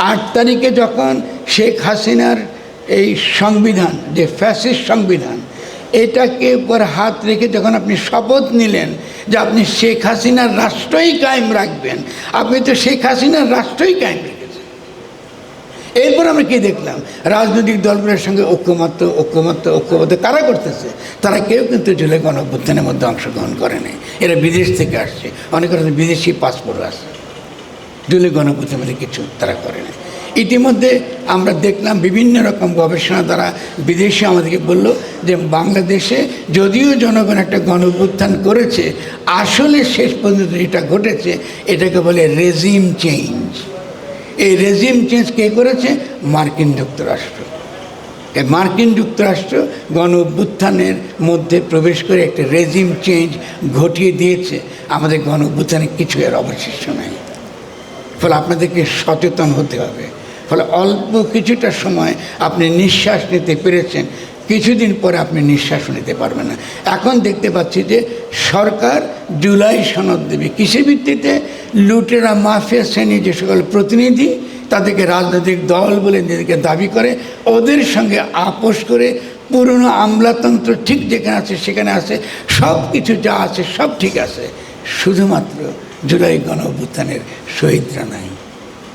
8 তারিখে যখন শেখ হাসিনার এই সংবিধান, যে ফ্যাসিস্ট সংবিধান, এটাকে উপর হাত রেখে যখন আপনি শপথ নিলেন যে আপনি শেখ হাসিনার রাষ্ট্রই কায়েম রাখবেন, আপনি তো শেখ হাসিনার রাষ্ট্রই কায়েম রেখেছেন। এরপর আমরা কি দেখলাম? রাজনৈতিক দলগুলোর সঙ্গে ঐক্যমত্য তারা করতেছে। তারা কেউ কিন্তু জুলাই গণঅভ্যুত্থানের মধ্যে অংশগ্রহণ করেনি। এরা বিদেশ থেকে আসছে, অনেকের বিদেশি পাসপোর্ট আছে। জুলাই গণঅভ্যুত্থানের মধ্যে কিছু তারা করে না। ইতিমধ্যে আমরা দেখলাম বিভিন্ন রকম গবেষণা দ্বারা বিদেশে আমাদেরকে বলল যে বাংলাদেশে যদিও জনগণ একটা গণঅভ্যুত্থান করেছে, আসলে শেষ পর্যন্ত এটা ঘটেছে, এটাকে বলে রেজিম চেঞ্জ। এই রেজিম চেঞ্জ কে করেছে? মার্কিন যুক্তরাষ্ট্র। এই মার্কিন যুক্তরাষ্ট্র গণঅভ্যুত্থানের মধ্যে প্রবেশ করে একটা রেজিম চেঞ্জ ঘটিয়ে দিয়েছে। আমাদের গণঅভ্যুত্থানে কিছু এর অবশিষ্ট নাই। ফলে আপনাদেরকে সচেতন হতে হবে। ফলে অল্প কিছুটা সময় আপনি নিঃশ্বাস নিতে পেরেছেন, কিছুদিন পরে আপনি নিঃশ্বাসও নিতে পারবেন না। এখন দেখতে পাচ্ছি যে সরকার জুলাই সনদ দেবে কিসের ভিত্তিতে? লুটেরা মাফিয়া শ্রেণীর যে সকল প্রতিনিধি, তাদেরকে রাজনৈতিক দল বলে নিজেদেরকে দাবি করে, ওদের সঙ্গে আপোষ করে পুরনো আমলাতন্ত্র ঠিক যেখানে আছে সেখানে আছে, সব কিছু যা আছে সব ঠিক আছে, শুধুমাত্র জুলাই গণঅভ্যুত্থানের শহীদরা নাই।